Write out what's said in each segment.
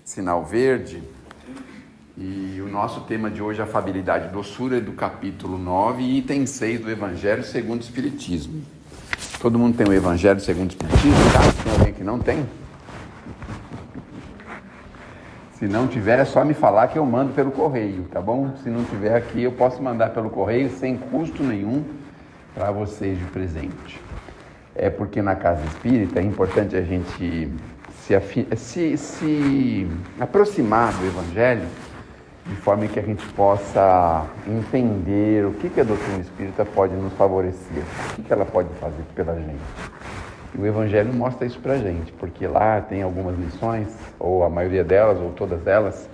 Sinal verde. E o nosso tema de hoje é afabilidade e doçura, do capítulo 9, item 6 do Evangelho segundo o Espiritismo. Todo mundo tem o Evangelho segundo o Espiritismo, tá? Tem alguém que não tem? Se não tiver, é só me falar que eu mando pelo correio, tá bom? Se não tiver aqui, eu posso mandar pelo correio sem custo nenhum para vocês de presente. É porque na casa espírita é importante a gente se aproximar do Evangelho de forma que a gente possa entender o que a doutrina espírita pode nos favorecer, o que ela pode fazer pela gente. E o Evangelho mostra isso pra gente, porque lá tem algumas lições, ou a maioria delas, ou todas elas,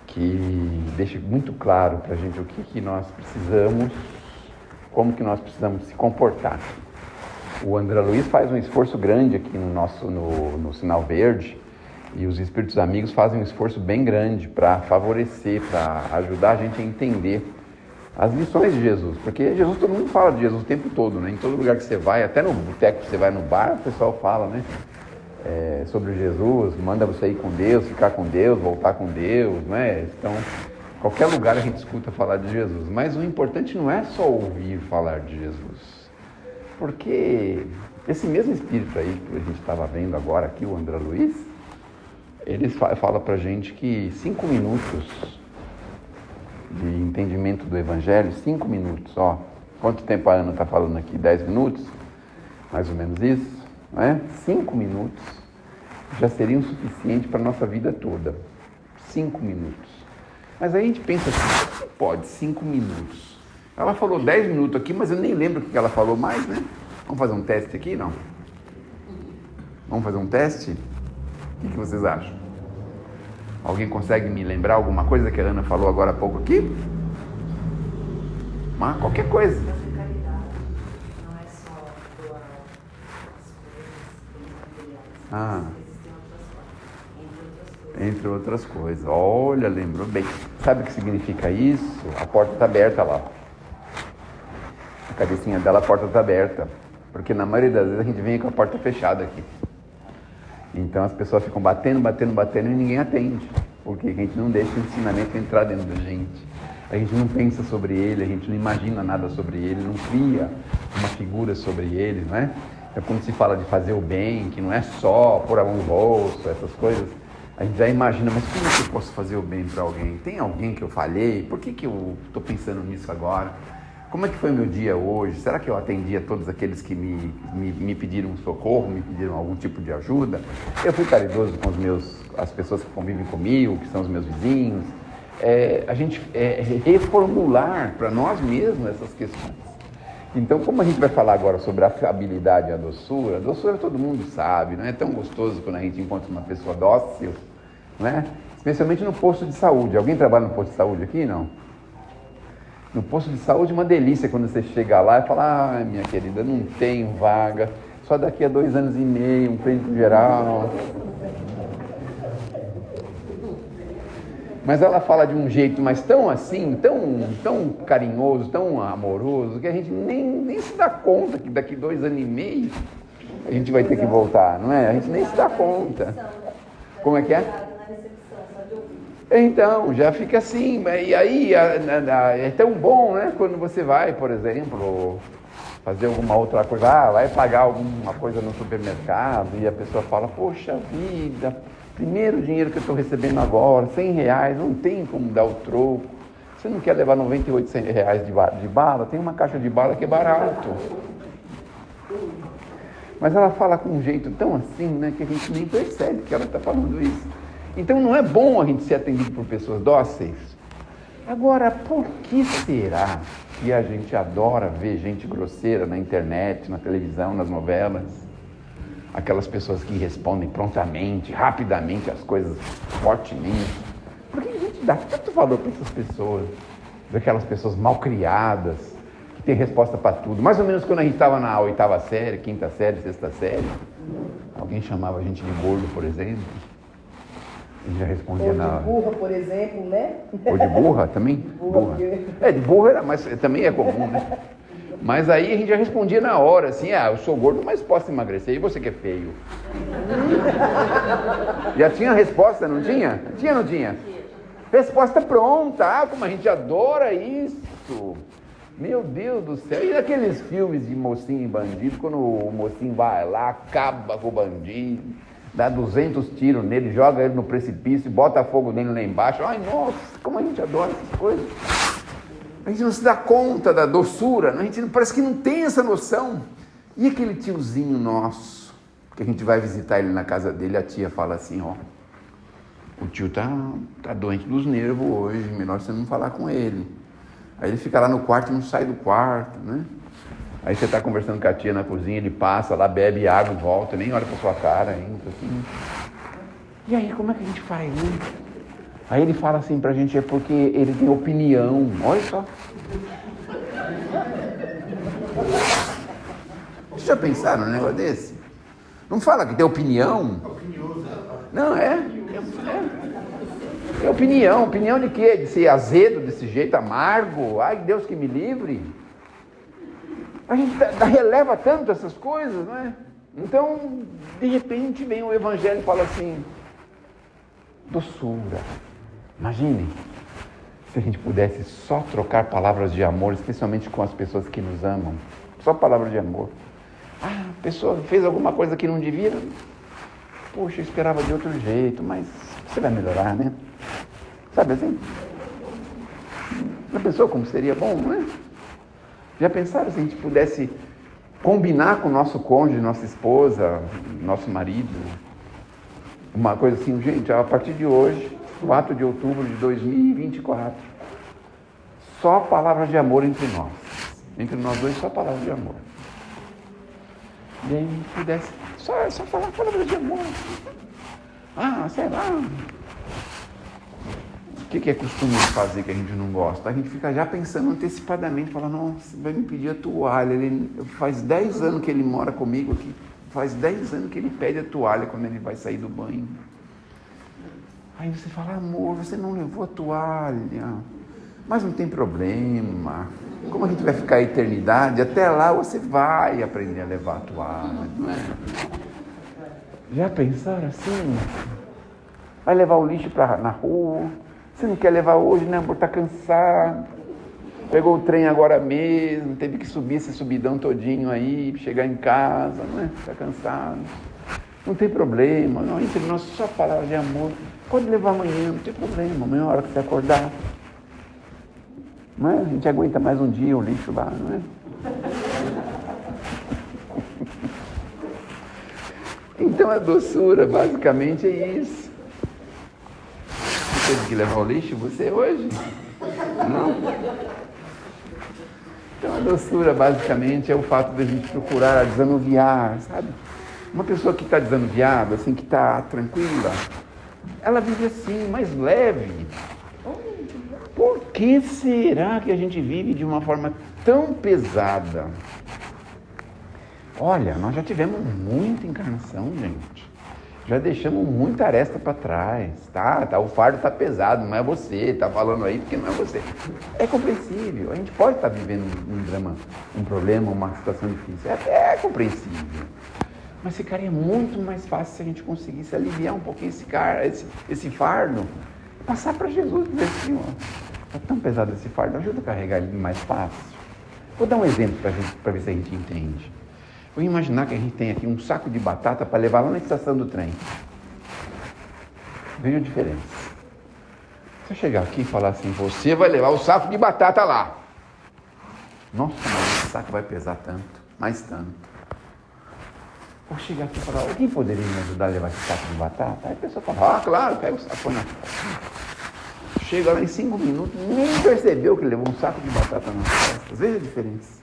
que deixa muito claro pra gente o que nós precisamos, como que nós precisamos se comportar. O André Luiz faz um esforço grande aqui no Sinal Verde, e os Espíritos Amigos fazem um esforço bem grande para favorecer, para ajudar a gente a entender as lições de Jesus. Porque Jesus, todo mundo fala de Jesus o tempo todo, né? Em todo lugar que você vai, até no boteco que você vai no bar, o pessoal fala, né? Sobre Jesus, manda você ir com Deus, ficar com Deus, voltar com Deus, né? Então, qualquer lugar a gente escuta falar de Jesus. Mas o importante não é só ouvir falar de Jesus. Porque esse mesmo Espírito aí que a gente estava vendo agora aqui, o André Luiz, ele fala pra gente que 5 minutos de entendimento do Evangelho, 5 minutos, ó. Quanto tempo a Ana está falando aqui? 10 minutos? Mais ou menos isso, né? 5 minutos já seriam suficiente para a nossa vida toda. 5 minutos. Mas aí a gente pensa assim, como pode 5 minutos? Ela falou 10 minutos aqui, mas eu nem lembro o que ela falou mais, né? Vamos fazer um teste aqui, não? Vamos fazer um teste? O que vocês acham? Alguém consegue me lembrar alguma coisa que a Ana falou agora há pouco aqui? Qualquer coisa. Não é só doar as coisas, materiais. Existem Entre outras coisas. Olha, lembrou bem. Sabe o que significa isso? A porta está aberta lá. A cabecinha dela, a porta está aberta. Porque na maioria das vezes a gente vem com a porta fechada aqui. Então as pessoas ficam batendo e ninguém atende. Porque a gente não deixa o ensinamento entrar dentro da gente. A gente não pensa sobre ele, a gente não imagina nada sobre ele, não cria uma figura sobre ele, não é? Então quando se fala de fazer o bem, que não é só pôr a mão no bolso, essas coisas, a gente já imagina, mas como é que eu posso fazer o bem para alguém? Tem alguém que eu falhei? Por que eu estou pensando nisso agora? Como é que foi o meu dia hoje? Será que eu atendi a todos aqueles que me pediram socorro, me pediram algum tipo de ajuda? Eu fui caridoso com as pessoas que convivem comigo, que são os meus vizinhos. A gente reformular para nós mesmos essas questões. Então, como a gente vai falar agora sobre a afabilidade e a doçura todo mundo sabe, não é tão gostoso quando a gente encontra uma pessoa dócil, né? Especialmente no posto de saúde. Alguém trabalha no posto de saúde aqui, não? No posto de saúde, uma delícia quando você chega lá e fala, minha querida, não tenho vaga, só daqui a 2 anos e meio, um clínico geral. Mas ela fala de um jeito, mas tão assim, tão carinhoso, tão amoroso, que a gente nem se dá conta que daqui 2 anos e meio a gente vai ter que voltar, não é? A gente nem se dá conta. Como é que é? Então, já fica assim, e aí é tão bom, né? Quando você vai, por exemplo, fazer alguma outra coisa, vai pagar alguma coisa no supermercado e a pessoa fala, poxa vida, primeiro dinheiro que eu estou recebendo agora, R$100, não tem como dar o troco. Você não quer levar R$98 de bala? Tem uma caixa de bala que é barato. Mas ela fala com um jeito tão assim, né, que a gente nem percebe que ela está falando isso. Então não é bom a gente ser atendido por pessoas dóceis? Agora, por que será que a gente adora ver gente grosseira na internet, na televisão, nas novelas? Aquelas pessoas que respondem prontamente, rapidamente as coisas, fortemente. Por que a gente dá tanto valor para essas pessoas? Daquelas pessoas mal criadas, que têm resposta para tudo. Mais ou menos quando a gente estava na 8ª série, 5ª série, 6ª série, alguém chamava a gente de gordo, por exemplo. E já respondia ou de burra, por exemplo, né? Ou de burra também? Burra. De burra, mas também é comum, né? Mas aí a gente já respondia na hora, assim, eu sou gordo, mas posso emagrecer, e você que é feio? Já tinha a resposta, não tinha? Tinha ou não tinha? Resposta pronta, como a gente adora isso. Meu Deus do céu, e aqueles filmes de mocinho e bandido, quando o mocinho vai lá, acaba com o bandido, dá 200 tiros nele, joga ele no precipício, bota fogo nele lá embaixo. Ai, nossa, como a gente adora essas coisas. A gente não se dá conta da doçura, a gente parece que não tem essa noção. E aquele tiozinho nosso, que a gente vai visitar ele na casa dele, a tia fala assim, o tio tá doente dos nervos hoje, melhor você não falar com ele. Aí ele fica lá no quarto e não sai do quarto, né? Aí você está conversando com a tia na cozinha, ele passa lá, bebe água, volta, nem olha para sua cara ainda, assim. E aí, como é que a gente faz, né? Aí ele fala assim pra gente, é porque ele tem opinião, olha só. Vocês já pensaram num negócio desse? Não fala que tem opinião? Não, é opinião. Opinião de quê? De ser azedo desse jeito, amargo? Ai, Deus que me livre. A gente releva tanto essas coisas, não é? Então, de repente, vem o Evangelho e fala assim, doçura. Imagine se a gente pudesse só trocar palavras de amor, especialmente com as pessoas que nos amam. Só palavras de amor. A pessoa fez alguma coisa que não devia. Poxa, eu esperava de outro jeito, mas você vai melhorar, né? Sabe assim? Já pensou como seria bom, não é? Já pensaram se a gente pudesse combinar com o nosso cônjuge, nossa esposa, nosso marido? Uma coisa assim, gente, a partir de hoje, 4 de outubro de 2024, só palavras de amor entre nós. Entre nós dois, só palavras de amor. E aí a gente pudesse só falar palavras de amor. Sei lá. O que é costume de fazer que a gente não gosta? A gente fica já pensando antecipadamente, fala, nossa, vai me pedir a toalha. Faz 10 anos que ele mora comigo aqui, faz 10 anos que ele pede a toalha quando ele vai sair do banho. Aí você fala, amor, você não levou a toalha, mas não tem problema. Como a gente vai ficar a eternidade, até lá você vai aprender a levar a toalha, não é? Já pensaram assim? Vai levar o lixo na rua, você não quer levar hoje, né, amor? Tá cansado. Pegou o trem agora mesmo, teve que subir esse subidão todinho aí, chegar em casa, né? Tá cansado. Não tem problema, não, entre nós só palavras de amor. Pode levar amanhã, não tem problema, amanhã é a hora que você acordar. Não é? A gente aguenta mais um dia o lixo lá, não é? Então a doçura basicamente é isso. Você teve que levar o lixo você hoje? Não? Então a doçura basicamente é o fato de a gente procurar desanuviar, sabe? Uma pessoa que está desanuviada, assim, que está tranquila, ela vive assim, mais leve. Por que será que a gente vive de uma forma tão pesada? Olha, nós já tivemos muita encarnação, gente. Já deixamos muita aresta para trás, tá? O fardo está pesado, não é você, está falando aí porque não é você. É compreensível, a gente pode estar vivendo um drama, um problema, uma situação difícil, é compreensível. Mas ficaria muito mais fácil se a gente conseguisse aliviar um pouquinho esse fardo, passar para Jesus e dizer, Senhor, está tão pesado esse fardo, ajuda a carregar ele mais fácil. Vou dar um exemplo para ver se a gente entende. Vou imaginar que a gente tem aqui um saco de batata para levar lá na estação do trem. Veja a diferença. Se eu chegar aqui e falar assim, você vai levar o saco de batata lá. Nossa, mas esse saco vai pesar tanto, mais tanto. Vou chegar aqui e falar, alguém poderia me ajudar a levar esse saco de batata? Aí a pessoa fala, claro, pega o saco, põe na costas. Chega lá em 5 minutos, nem percebeu que levou um saco de batata nas costas. Veja a diferença.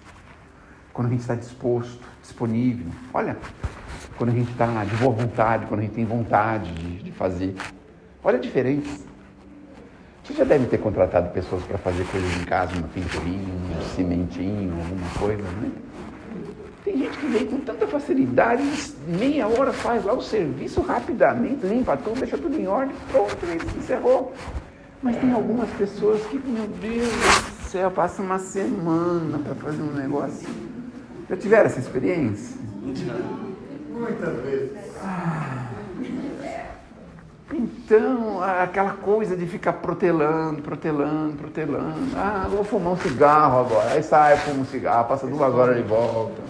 Quando a gente está disposto, disponível. Olha, quando a gente está de boa vontade, quando a gente tem vontade de fazer. Olha a diferença. Você já deve ter contratado pessoas para fazer coisas em casa, uma pinturinha, um cimentinho, alguma coisa, né? Tem gente que vem com tanta facilidade, meia hora faz lá o serviço rapidamente, limpa tudo, deixa tudo em ordem, pronto, isso encerrou. Mas tem algumas pessoas que, meu Deus do céu, passa uma semana para fazer um negócio. Já tiveram essa experiência? Muitas vezes. Então, aquela coisa de ficar protelando. Vou fumar um cigarro agora. Aí sai, fuma um cigarro, passa 2 horas e volta.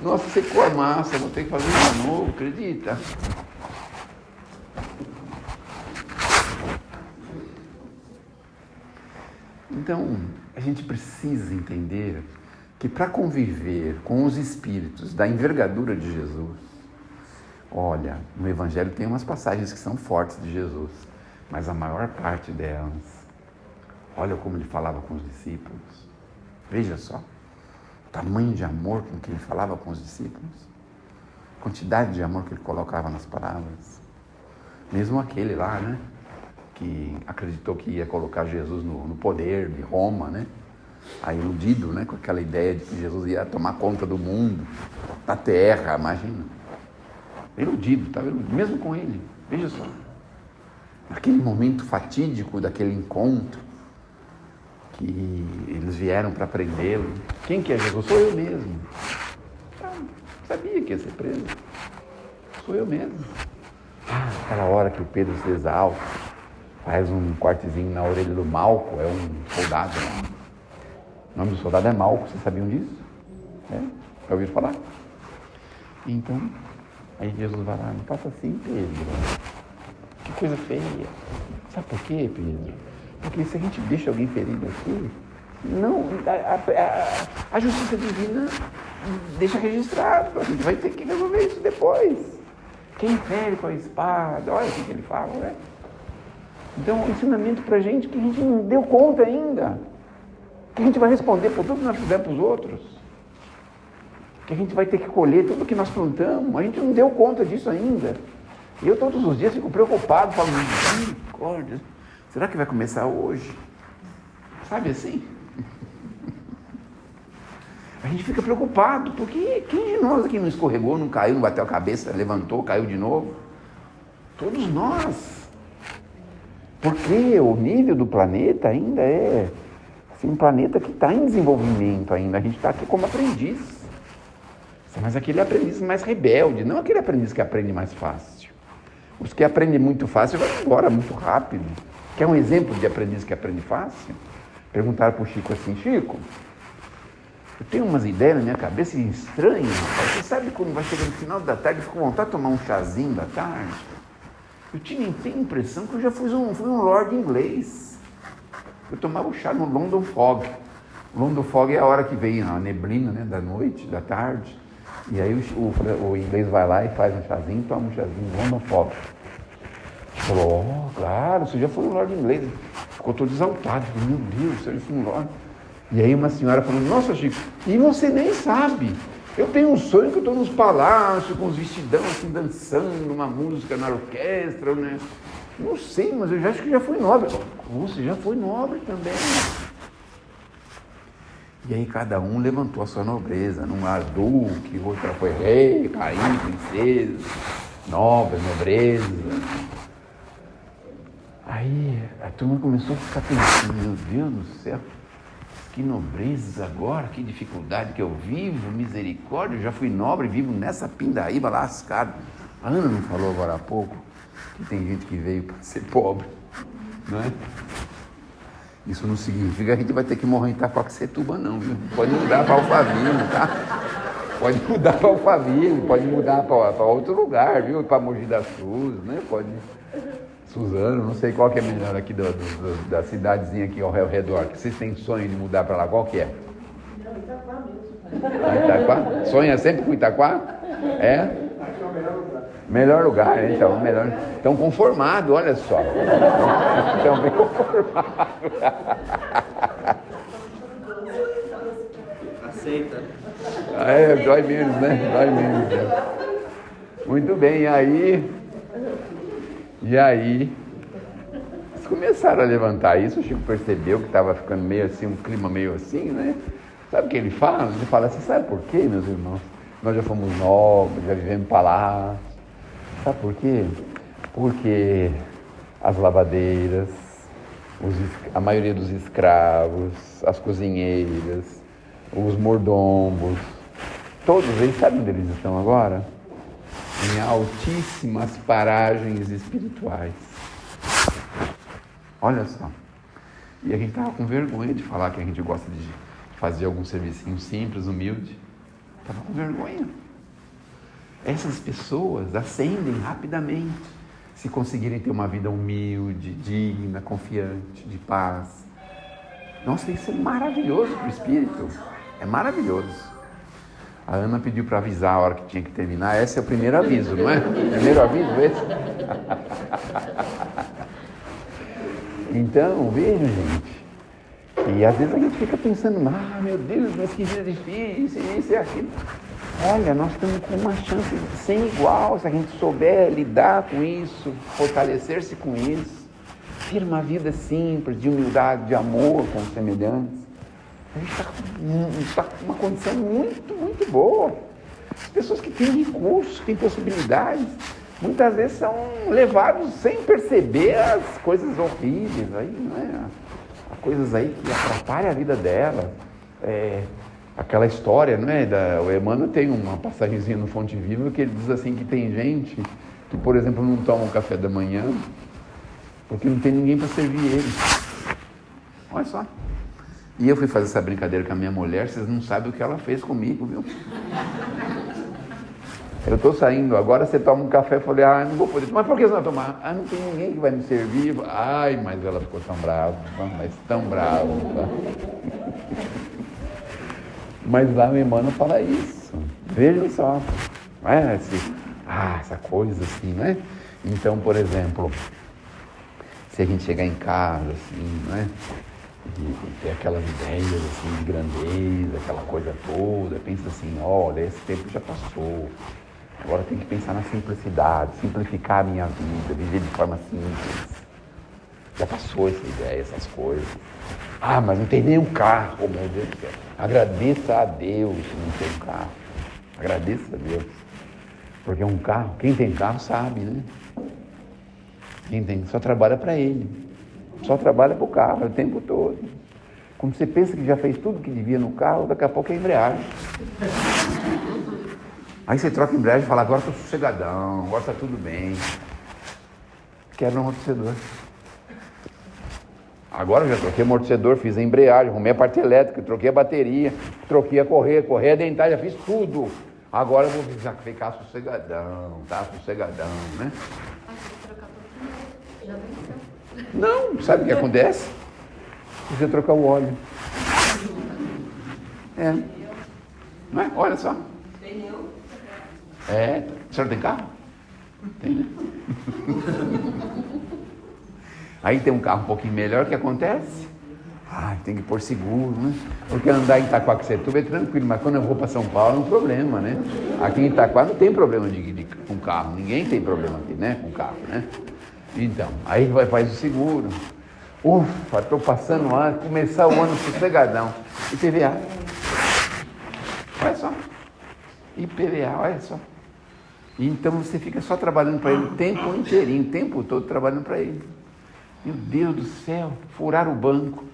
Nossa, secou a massa, vou ter que fazer de novo, acredita? Então, a gente precisa entender que para conviver com os espíritos da envergadura de Jesus, olha, no Evangelho tem umas passagens que são fortes de Jesus, mas a maior parte delas, olha como ele falava com os discípulos. Veja só, o tamanho de amor com que ele falava com os discípulos, a quantidade de amor que ele colocava nas palavras. Mesmo aquele lá, né, que acreditou que ia colocar Jesus no poder de Roma, né, aí iludido, né, com aquela ideia de que Jesus ia tomar conta do mundo, da terra, imagina. Iludido, estava iludido, mesmo com ele. Veja só, naquele momento fatídico daquele encontro, que eles vieram para prendê-lo. Quem que é Jesus? Sou eu mesmo. Sabia que ia ser preso. Sou eu mesmo. Aquela hora que o Pedro se exalta, faz um cortezinho na orelha do Malco, é um soldado. O nome do soldado é Malco, vocês sabiam disso? Já ouviram falar? Então, aí Jesus vai lá, não faça assim, Pedro. Que coisa feia. Sabe por quê, Pedro? Porque se a gente deixa alguém ferido aqui, não, a justiça divina deixa registrado. A gente vai ter que resolver isso depois. Quem fere com a espada, olha o que ele fala, né? Então, um ensinamento pra gente que a gente não deu conta ainda. Que a gente vai responder por tudo que nós fizemos para os outros. Que a gente vai ter que colher tudo que nós plantamos. A gente não deu conta disso ainda. E eu todos os dias fico preocupado, falo, misericórdia, será que vai começar hoje? Sabe assim? A gente fica preocupado, porque quem de nós aqui não escorregou, não caiu, não bateu a cabeça, levantou, caiu de novo? Todos nós. Porque o nível do planeta ainda é assim, um planeta que está em desenvolvimento ainda. A gente está aqui como aprendiz. Mas aquele aprendiz mais rebelde, não aquele aprendiz que aprende mais fácil. Os que aprendem muito fácil vão embora muito rápido. Quer um exemplo de aprendiz que aprende fácil? Perguntaram para o Chico assim, Chico, eu tenho umas ideias na minha cabeça estranhas. Você sabe quando vai chegar no final da tarde, eu fico com vontade de tomar um chazinho da tarde? Eu tenho a impressão que eu já fui um lord inglês. Eu tomava o chá no London Fog. O London Fog é a hora que vem a neblina, né, da noite, da tarde. E aí o inglês vai lá e faz um chazinho, toma um chazinho, London Fog. Falou, claro, você já foi um lord inglês. Ficou todo exaltado, falou, meu Deus, você já foi um lord. E aí uma senhora falou, nossa Chico, e você nem sabe, eu tenho um sonho que eu estou nos palácios, com os vestidão assim, dançando uma música na orquestra, né? Não sei, mas eu já acho que já fui nobre. Você já foi nobre também. E aí cada um levantou a sua nobreza, num era duque, outra foi rei, rainha, princesa, nobre, nobreza. Aí a turma começou a ficar pensando, meu Deus do céu, que nobreza agora, que dificuldade que eu vivo, misericórdia, eu já fui nobre, vivo nessa pindaíba lascada. A Ana não falou agora há pouco que tem gente que veio para ser pobre, não é? Isso não significa que a gente vai ter que morrer em Itacoaxetuba, não, viu? Pode mudar para Alphaville, tá? Pode mudar para Alphaville, pode mudar para outro lugar, viu? Para Mogi das Cruzes, né? Pode... Suzano, não sei qual que é melhor aqui da cidadezinha aqui ao redor. Que vocês têm sonho de mudar para lá, qual que é? Não, Itaquá mesmo. Itaquá? Sonha sempre com Itaquá? É? Acho que é o melhor lugar. Melhor lugar, então, melhor. Estão conformados, olha só. Estão bem conformados. Aceita. Dói menos, né? Dói menos. Né? Muito bem, e aí, eles começaram a levantar isso, o Chico percebeu que estava ficando meio assim, um clima meio assim, né? Sabe o que ele fala? Ele fala assim, sabe por quê, meus irmãos? Nós já fomos nobres, já vivemos em palácio. Sabe por quê? Porque as lavadeiras, a maioria dos escravos, as cozinheiras, os mordomos, todos eles, sabem onde eles estão agora? Em altíssimas paragens espirituais. Olha só. E a gente estava com vergonha de falar que a gente gosta de fazer algum servicinho simples, humilde. Estava com vergonha. Essas pessoas ascendem rapidamente se conseguirem ter uma vida humilde, digna, confiante, de paz. Nossa, isso é maravilhoso para o espírito. É maravilhoso. A Ana pediu para avisar a hora que tinha que terminar. Esse é o primeiro aviso, não é? Primeiro aviso esse? Então, veja, gente. E às vezes a gente fica pensando, meu Deus, mas que vida difícil, isso e aquilo. Olha, nós estamos com uma chance sem igual, se a gente souber lidar com isso, fortalecer-se com isso, ter uma vida simples, de humildade, de amor com os semelhantes. A gente está com uma condição muito, muito boa. As pessoas que têm recursos, que têm possibilidades, muitas vezes são levados sem perceber as coisas horríveis, aí, não é? As coisas aí que atrapalham a vida delas. Aquela história, não é? O Emmanuel tem uma passagenzinha no Fonte Viva que ele diz assim que tem gente que, por exemplo, não toma um café da manhã porque não tem ninguém para servir ele. Olha só. E eu fui fazer essa brincadeira com a minha mulher, vocês não sabem o que ela fez comigo, viu? Eu estou saindo, agora você toma um café, eu falei, não vou poder. Mas por que você não vai tomar? Não tem ninguém que vai me servir. Mas ela ficou tão brava, mas tão brava. Mas lá o Emmanuel fala isso. Vejam só. Não é essa coisa assim, né? Então, por exemplo, se a gente chegar em casa, assim, né? E ter aquelas ideias assim, de grandeza, aquela coisa toda, pensa assim, olha, esse tempo já passou. Agora tem que pensar na simplicidade, simplificar a minha vida, viver de forma simples. Já passou essa ideia, essas coisas. Mas não tem nenhum carro, meu Deus do céu. Agradeça a Deus se não tem um carro. Agradeça a Deus. Porque um carro, quem tem carro sabe, né? Quem tem, só trabalha para ele. Só trabalha para o carro o tempo todo. Quando você pensa que já fez tudo que devia no carro, daqui a pouco é embreagem. Aí você troca a embreagem e fala, agora estou sossegadão, agora está tudo bem. Quebra o amortecedor. Agora eu já troquei o amortecedor, fiz a embreagem, arrumei a parte elétrica, troquei a bateria, troquei a correia a dentada, já fiz tudo. Agora eu vou ficar sossegadão, né? Já venceu. Não, sabe o que acontece? Você trocar o óleo. Não é? Olha só. Pneu. A senhora tem carro? Tem, né? Aí tem um carro um pouquinho melhor, o que acontece? Tem que pôr seguro, né? Porque andar em Itaquaquecetuba é tranquilo, mas quando eu vou para São Paulo é um problema, né? Aqui em Itaquá não tem problema com carro, ninguém tem problema aqui, né? Com carro, né? Então, aí faz o seguro. Ufa, estou passando o ano, começar o ano sossegadão. IPVA. Olha só. IPVA, olha só. Então você fica só trabalhando para ele o tempo inteirinho, o tempo todo trabalhando para ele. Meu Deus do céu, furar o banco.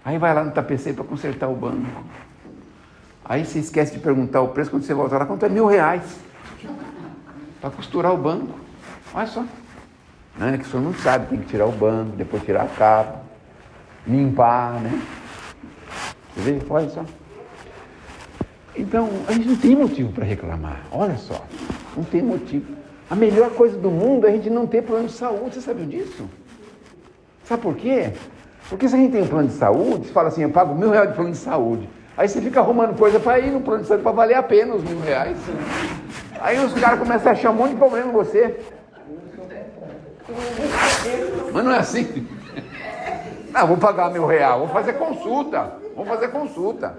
Aí vai lá no tapeceiro para consertar o banco. Aí você esquece de perguntar o preço, quando você volta lá, quanto é R$1.000? Para costurar o banco. Olha só. Que o senhor não sabe, tem que tirar o banco, depois tirar a capa, limpar, né? Você vê? Olha só. Então, a gente não tem motivo para reclamar. Olha só, não tem motivo. A melhor coisa do mundo é a gente não ter plano de saúde. Você sabe disso? Sabe por quê? Porque se a gente tem um plano de saúde, você fala assim, eu pago R$1.000 de plano de saúde. Aí você fica arrumando coisa para ir no plano de saúde para valer a pena os R$1.000. Aí os caras começam a achar um monte de problema em você. Mas não é assim. Não, vou pagar R$1.000, vou fazer consulta.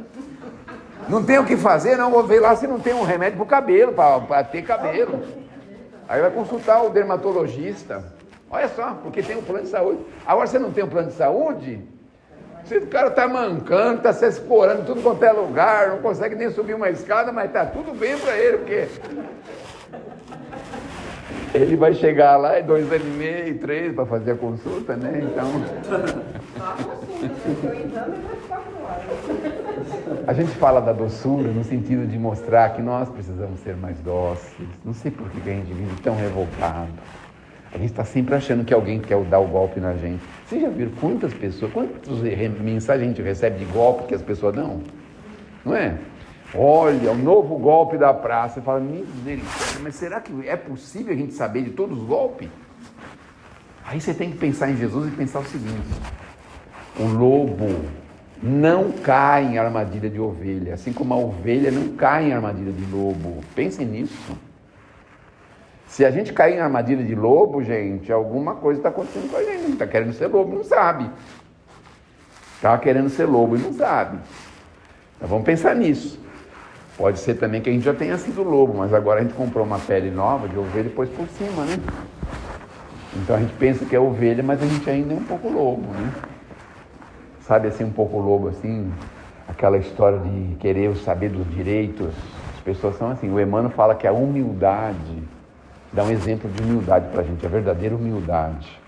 Não tem o que fazer, não, vou ver lá se não tem um remédio para o cabelo, para ter cabelo. Aí vai consultar o dermatologista. Olha só, porque tem um plano de saúde. Agora você não tem um plano de saúde, o cara está mancando, está se escorando tudo quanto é lugar, não consegue nem subir uma escada, mas está tudo bem para ele, porque... Ele vai chegar lá em 2 anos e meio, 3 para fazer a consulta, né? Então. Só a consulta, porque o exame vai ficar fora. A gente fala da doçura no sentido de mostrar que nós precisamos ser mais dóceis. Não sei por que a gente vive tão revoltado. A gente está sempre achando que alguém quer dar o golpe na gente. Vocês já viram quantas mensagens a gente recebe de golpe que as pessoas dão? Não é? Olha, o novo golpe da praça. Você fala, misericórdia, mas será que é possível a gente saber de todos os golpes? Aí você tem que pensar em Jesus e pensar o seguinte: o lobo não cai em armadilha de ovelha, assim como a ovelha não cai em armadilha de lobo. Pensem nisso. Se a gente cair em armadilha de lobo, gente, alguma coisa está acontecendo com a gente. Está querendo ser lobo, não sabe. Estava querendo ser lobo e não sabe. Então vamos pensar nisso. Pode ser também que a gente já tenha sido lobo, mas agora a gente comprou uma pele nova de ovelha e pôs por cima, né? Então a gente pensa que é ovelha, mas a gente ainda é um pouco lobo, né? Sabe assim, um pouco lobo, assim, aquela história de querer saber dos direitos. As pessoas são assim. O Emmanuel fala que a humildade dá um exemplo de humildade para a gente, a verdadeira humildade.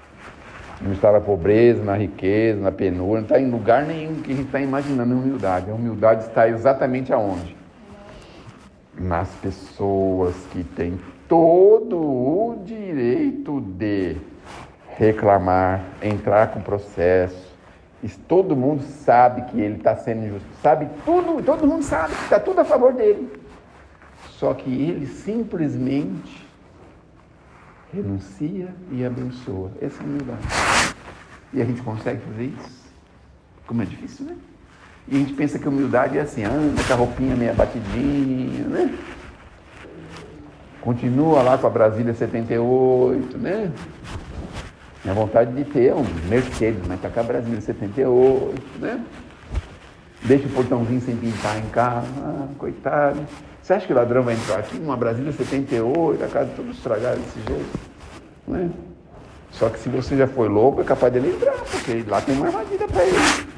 Não está na pobreza, na riqueza, na penúria, não está em lugar nenhum que a gente está imaginando a humildade. A humildade está exatamente aonde? Nas pessoas que têm todo o direito de reclamar, entrar com processo. E todo mundo sabe que ele está sendo injusto, sabe tudo, todo mundo sabe que está tudo a favor dele. Só que ele simplesmente renuncia e abençoa. Essa é a humildade. E a gente consegue fazer isso? Como é difícil, né? E a gente pensa que humildade é assim, anda com a roupinha meio abatidinha, né? Continua lá com a Brasília 78, né? Minha vontade de ter um Mercedes, mas tá com a Brasília 78, né? Deixa o portãozinho sem pintar em casa, coitado. Você acha que o ladrão vai entrar aqui numa Brasília 78, a casa toda estragada desse jeito? Não é? Só que se você já foi louco, é capaz dele entrar, porque lá tem uma armadilha para ele.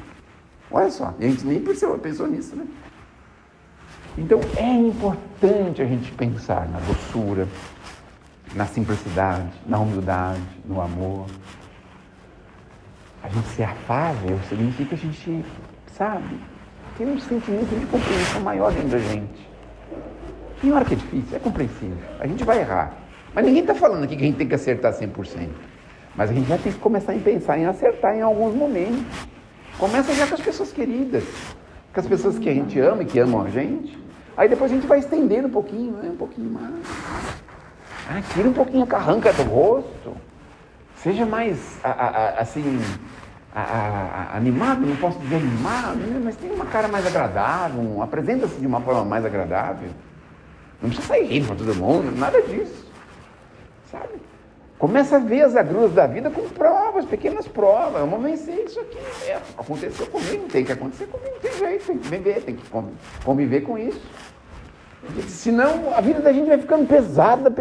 Olha só, e a gente nem pensou nisso, né? Então é importante a gente pensar na doçura, na simplicidade, na humildade, no amor. A gente ser afável significa a gente, sabe, ter um sentimento de compreensão maior dentro da gente. Tem hora que é difícil, é compreensível. A gente vai errar. Mas ninguém está falando aqui que a gente tem que acertar 100%. Mas a gente já tem que começar a pensar em acertar em alguns momentos. Começa já com as pessoas queridas, com as pessoas que a gente ama e que amam a gente. Aí depois a gente vai estendendo um pouquinho, né? Um pouquinho mais. Tira um pouquinho a carranca do rosto. Seja mais, assim, animado, não posso dizer animado, né? Mas tem uma cara mais agradável, apresenta-se de uma forma mais agradável. Não precisa sair rindo para todo mundo, nada disso, sabe? Começa a ver as agruras da vida com provas, pequenas provas. Vamos vencer isso aqui. Aconteceu comigo, tem que acontecer comigo, não tem jeito, tem que viver, tem que conviver com isso. Porque senão a vida da gente vai ficando pesada.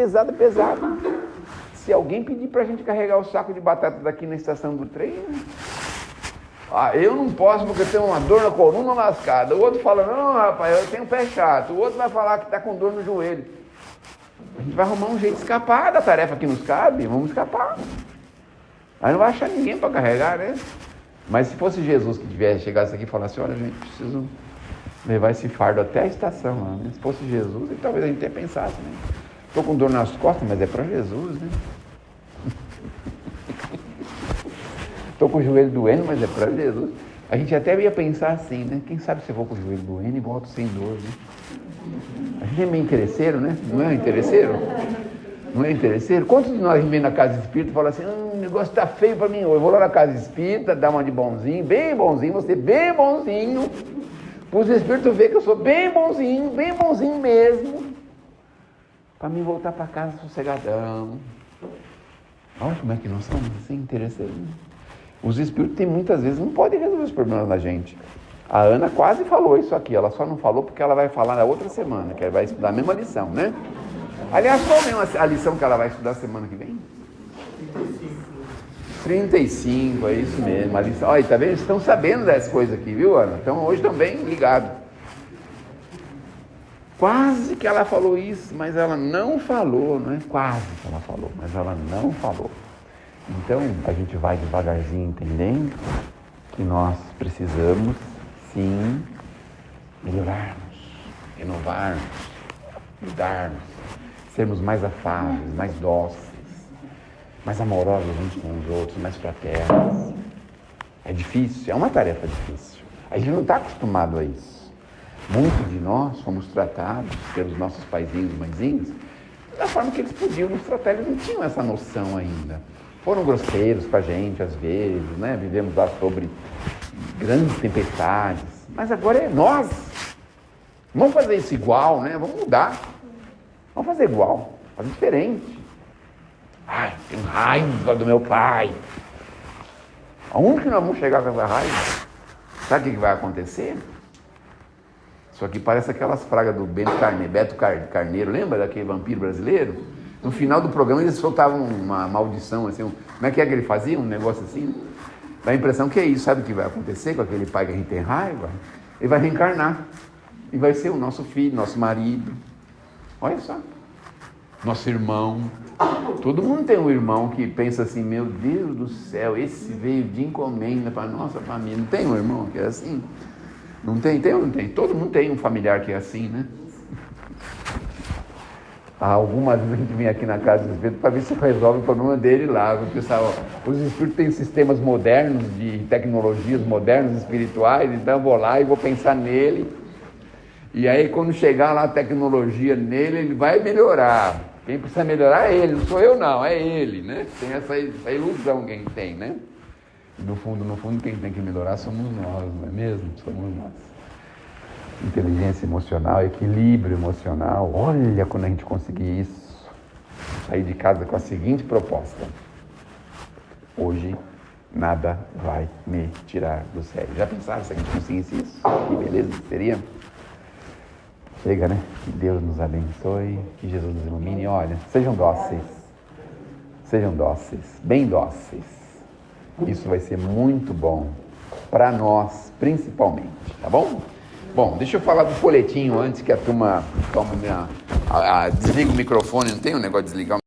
Se alguém pedir para a gente carregar o saco de batata daqui na estação do trem, eu não posso porque eu tenho uma dor na coluna lascada. O outro fala, não rapaz, eu tenho um pé chato. O outro vai falar que está com dor no joelho. A gente vai arrumar um jeito de escapar da tarefa que nos cabe, vamos escapar. Aí não vai achar ninguém para carregar, né? Mas se fosse Jesus que chegasse aqui e falasse, olha gente, preciso levar esse fardo até a estação lá, né? Se fosse Jesus, talvez a gente até pensasse, né? Estou com dor nas costas, mas é para Jesus, né? Estou com o joelho doendo, mas é para Jesus. A gente até ia pensar assim, né? Quem sabe se eu vou com o joelho doendo e volto sem dor, né? A gente é meio interesseiro, né? Não é interesseiro? Não é interesseiro? Quantos de nós vem na casa espírita e falam assim, o negócio está feio para mim hoje. Eu vou lá na casa espírita, dar uma de bonzinho, você bem bonzinho, para os espíritos verem que eu sou bem bonzinho mesmo, para mim voltar para casa sossegadão. Olha como é que nós somos assim, interesseiros. Os espíritos muitas vezes não podem resolver os problemas da gente. A Ana quase falou isso aqui, ela só não falou porque ela vai falar na outra semana, que ela vai estudar a mesma lição, né? Aliás, qual é a lição que ela vai estudar semana que vem? 35, é isso mesmo. A lição. Olha, tá vendo? Eles estão sabendo dessas coisas aqui, viu, Ana? Então hoje também ligado. Quase que ela falou isso, mas ela não falou, não é quase que ela falou, mas ela não falou. Então, a gente vai devagarzinho entendendo que nós precisamos, sim, melhorarmos, renovarmos, mudarmos, sermos mais afáveis, mais dóceis, mais amorosos uns com os outros, mais fraternos. É difícil, é uma tarefa difícil. A gente não está acostumado a isso. Muitos de nós fomos tratados pelos nossos paizinhos e mãezinhos da forma que eles podiam nos tratar, eles não tinham essa noção ainda. Foram grosseiros com a gente, às vezes, né? Vivemos lá sobre grandes tempestades. Mas agora é nós. Vamos fazer isso igual, né? Vamos mudar. Vamos fazer igual, fazer diferente. Ai, tenho raiva do meu pai. Aonde que nós vamos chegar com essa raiva? Sabe o que vai acontecer? Isso aqui parece aquelas pragas do Beto Carneiro, lembra daquele vampiro brasileiro? No final do programa eles soltavam uma maldição, assim, como é que ele fazia? Um negócio assim. Dá a impressão que é isso, sabe o que vai acontecer com aquele pai que a gente tem raiva? Ele vai reencarnar. E vai ser o nosso filho, nosso marido. Olha só. Nosso irmão. Todo mundo tem um irmão que pensa assim, meu Deus do céu, esse veio de encomenda para a nossa família. Não tem um irmão que é assim? Não tem? Tem ou não tem? Todo mundo tem um familiar que é assim, né? Algumas vezes a gente vem aqui na casa dos espíritos para ver se resolve o problema dele lá. O pessoal, os espíritos têm sistemas modernos, de tecnologias modernas, espirituais, então eu vou lá e vou pensar nele. E aí quando chegar lá a tecnologia nele, ele vai melhorar. Quem precisa melhorar é ele, não sou eu não, é ele, né? Tem essa ilusão que a gente tem, né? No fundo, quem tem que melhorar somos nós, não é mesmo? Somos nós. Inteligência emocional, equilíbrio emocional. Olha quando a gente conseguir isso. Sair de casa com a seguinte proposta: hoje nada vai me tirar do sério. Já pensaram se a gente conseguisse isso? Que beleza que seria? Chega, né? Que Deus nos abençoe, que Jesus nos ilumine. Olha, sejam dóceis, bem dóceis. Isso vai ser muito bom para nós, principalmente, tá bom? Bom, deixa eu falar do folhetinho antes que a turma tome desliga o microfone, não tem um negócio de desligar o